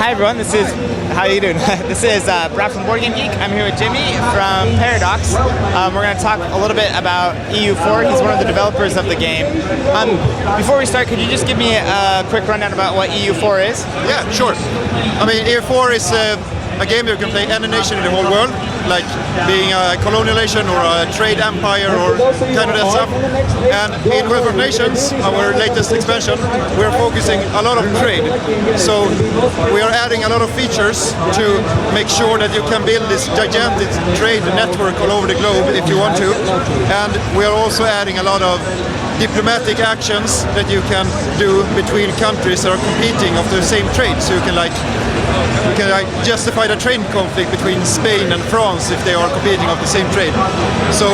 Hi everyone, how you doing? This is Brad from Board Game Geek. I'm here with Jimmy from Paradox. We're going to talk a little bit about EU4. He's one of the developers of the game. Before we start, could you just give me a quick rundown about what EU4 is? Yeah, sure. I mean, EU4 is a game that you can play any nation in the whole world, like being a colonial nation or a trade empire or kind of that stuff. And in World of Nations, our latest expansion, we're focusing a lot of trade. So we are adding a lot of features to make sure that you can build this gigantic trade network all over the globe if you want to. And we are also adding a lot of diplomatic actions that you can do between countries that are competing of the same trade. So you can justify the trade conflict between Spain and France if they are competing of the same trade. So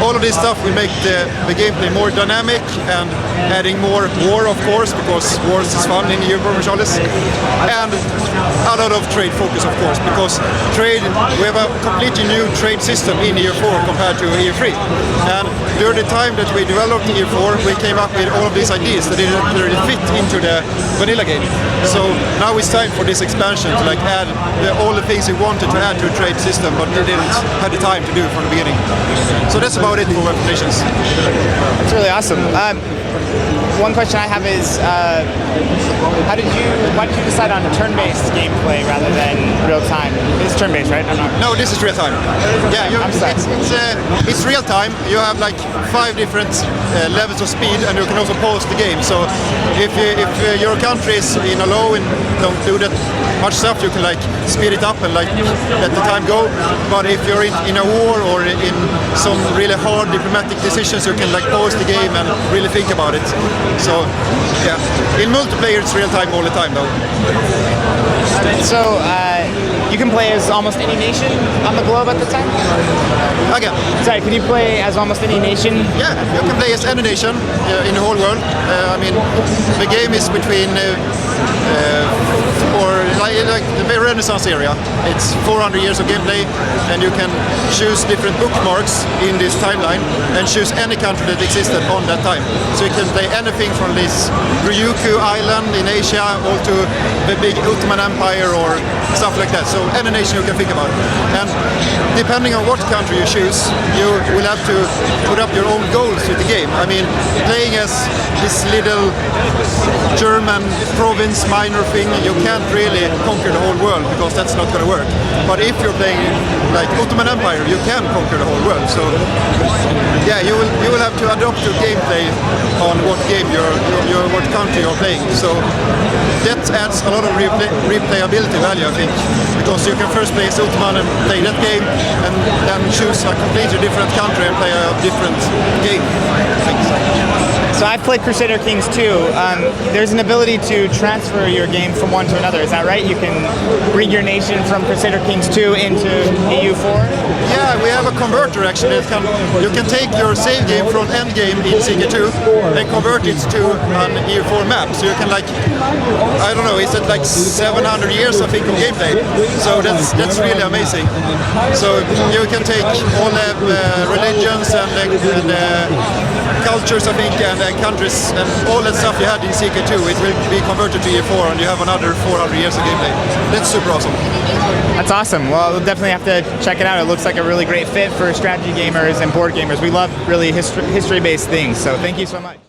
all of this stuff will make the gameplay more dynamic and adding more war, of course, because wars is fun in Universalis, and a lot of trade focus, of course, because trade, we have a completely new trade system in EU4 compared to EU3. And during the time that we developed EU4, we came up with all of these ideas that didn't really fit into the vanilla game. So now it's time for this expansion to add all the things we wanted to add to a trade system, but we didn't have the time to do from the beginning. So that's about it for Web Nations. That's really awesome. One question I have is, why did you decide on turn-based gameplay rather than real-time? It's turn-based, right? No, this is real-time. Yeah, it's real-time. You have 5 different levels of speed, and you can also pause the game. So if your country is in a low and don't do that much stuff, you can speed it up and let the time go. But if you're in a war or in some really hard diplomatic decisions, you can pause the game and really think about it. So yeah, in multiplayer it's real time all the time though. So you can play as almost any nation on the globe at the time? Again. Sorry, can you play as almost any nation? Yeah, you can play as any nation in the whole world. I mean, the game is between the Renaissance area. It's 400 years of gameplay, and you can choose different bookmarks in this timeline and choose any country that existed on that time. So you can play anything from this Ryukyu island in Asia all to the big Ottoman Empire or stuff like that. So any nation you can think about. And depending on what country you choose, you will have to put up your own goals with the game. I mean, playing as this little German province minor thing, you can't really conquer the whole world because that's not going to work. But if you're playing like Ottoman Empire, you can conquer the whole world. So yeah, you will have to adopt your gameplay on what game what country you're playing. So that adds a lot of replayability value, I think, because you can first play as Ottoman and play that game, and then choose a completely different country and play a different game. So I've played Crusader Kings 2. There's an ability to transfer your game from one to another, is that right? You can bring your nation from Crusader Kings 2 into EU4? Yeah, we have a converter actually. You can take your save game from endgame in Seeker 2 and convert it to an EU4 map. So you can I don't know, is it 700 years I think of gameplay? So that's really amazing. So you can take all the religions and cultures, I think, and countries, and all that stuff you had in Seeker 2, it will be converted to EU4, and you have another 400 years of gameplay. That's super awesome. That's awesome. Well, we'll definitely have to check it out. It looks like a really great fit for strategy gamers and board gamers. We love really history-based things, so thank you so much.